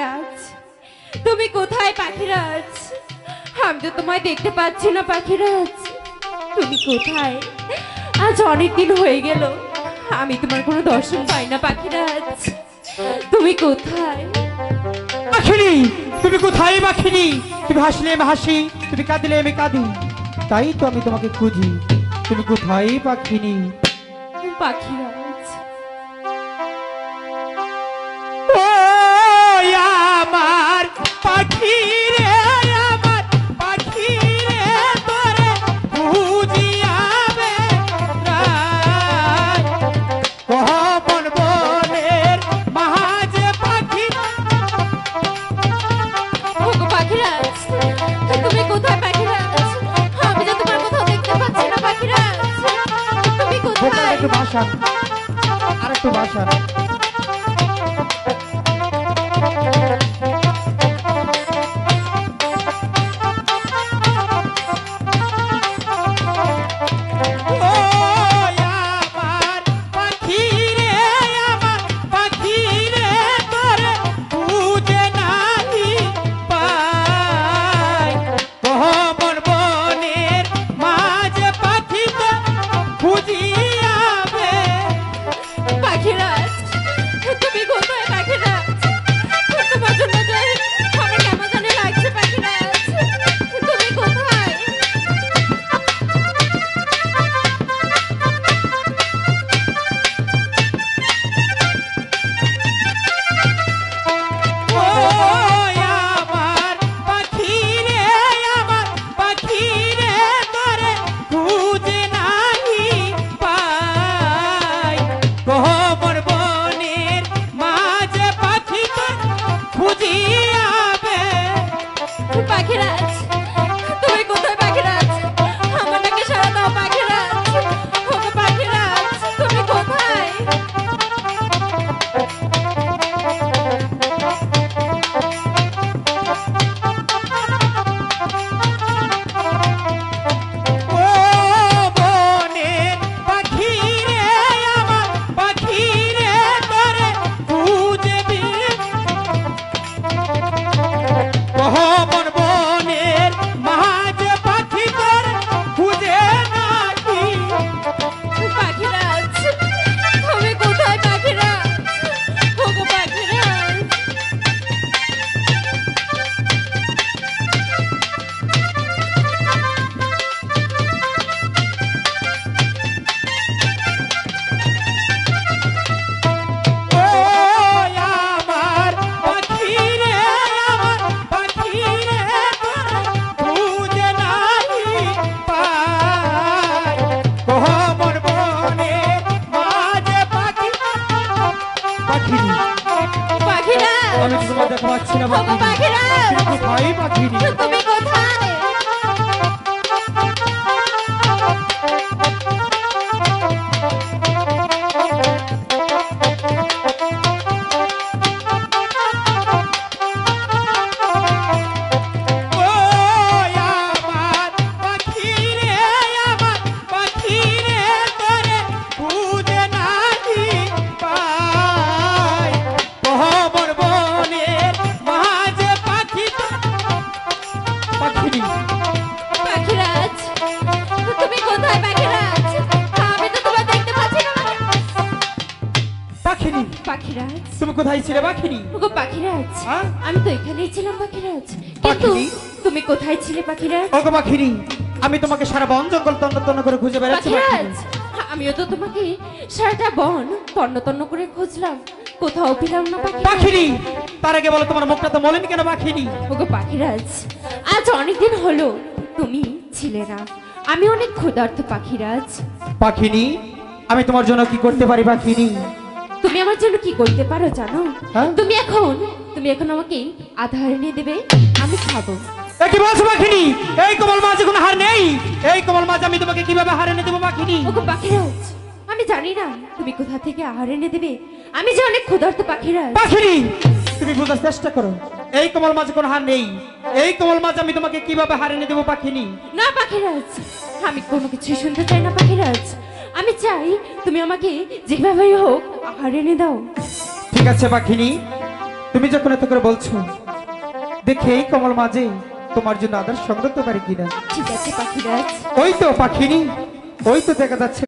পাখিরাজ, তুমি কোথায় পাখিরাজ? আমি তো তোমায় দেখতে পাচ্ছি না পাখিরাজ, তুমি কোথায়? আজ অনেক দিন হয়ে গেল আমি তোমার কোনো দর্শন পাই না পাখিরাজ, তুমি কোথায়? পাখিনি, তুমি কোথায় পাখিনি? তুমি হাসলে আমি হাসি, তুমি কাঁদিলে আমি কাঁদি, তাই তো আমি তোমাকে খুঁজি। তুমি কোথায় পাখিনি? পাখিরাজ, ও আমার পাখি রে, আমার পাখি রে, তোরে বুঝিয়াবে রায়। কখন বনের মাঝে পাখি। ওগো পাখিরাজ, তুমি কোথায় পাখিরাজ? আমি তো তোমার কোথাও দেখতে পাচ্ছি না পাখিরাজ, তুমি কোথায়? একটু ভাষা, আর একটু ভাষা। পাখিরাজ, তুমি কোথায় পাখিরাজ? তোমার জন্য যে আমার কেমন জানি লাগছে পাখিরাজ, তুমি কোথায়? পাখিরাজ, তুমি কোথায় পাখিরাজ? আমার নাকি সারা দাও পাখিরাজ, ওগো পাখিরাজ, তুমি কোথায়? পাখিরাজ, তুমি কোথায় পাখিরাজ? ওগো পাখিরাজ, পাখিরাজ, আমি তোমার দেখা পাচ্ছি না ওগো পাখিরাজ, কোথায় পাখিনি? তুমি কোথায়? পাখিরাজ, তুমি কোথায় পাখিরাজ? আমি তো তোমায় দেখতে পাচ্ছি না পাখিনি, পাখিরাজ। তুমি কোথায় ছিলে পাখিনি? ওগো পাখিরাজ, হ্যাঁ? আমি তো এখানেই ছিলাম পাখিরাজ, কিন্তু পাখিনি? তুমি কোথায় ছিলে পাখিরাজ? ওগো পাখিনি, আমি তোমাকে সারা বন জঙ্গল তন্ন তন্ন করে খুঁজে বেড়াচ্ছি পাখিরাজ, পাখিনি। আমিও তো তোমাকে সারাটা বন তন্ন তন্ন করে খুঁজলাম, কোথাও পেলাম না পাখিরাজ। পাখিনি, তার আগে বলো তোমার মুখটা তো মলিন কেন পাখিনি? ওগো পাখিরাজ, আজ অনেকদিন হলো তুমি ছিলে না, আমি অনেক ক্ষুধার্ত পাখিরাজ। পাখিনি, আমি তোমার জন্য কি করতে পারি পাখিনি? তুমি আমার জন্য কি করতে পারো জানো? হ্যাঁ? তুমি এখন আমাকে আধার এনে দেবে, আমি খাবো। কি বলছো পাখিনি? এই কোমল মাঝে কোনো হার নেই, এই কোমল মাঝে আমি তোমাকে কিভাবে হার এনে দেবো পাখিনি? ওগো পাখিরাজ, আমি জানি না তুমি কোথা থেকে আহার এনে দেবে, আমি যে অনেক ক্ষুধার্ত পাখিরাজ। পাখিনি, তুমি বোঝার চেষ্টা করো, এই কোমল মাঝে কোনো হার নেই, এই কোমল মাঝে আমি তোমাকে কিভাবে হার এনে দেবো পাখিনি? না পাখিরাজ, আমি কোনো কিছু শুনতে চাই না পাখিরাজ, আমি চাই তুমি আমাকে যেভাবেই হোক আহার এনে দাও। ঠিক আছে পাখিনি, তুমি যখন এত করে বলছো, দেখে এই কমল মাঝে তোমার জন্য আদর সংগ্রহ করতে পারি কিনা। ঠিক আছে পাখিরাজ। ওই তো পাখিনি, ওই তো দেখা যাচ্ছে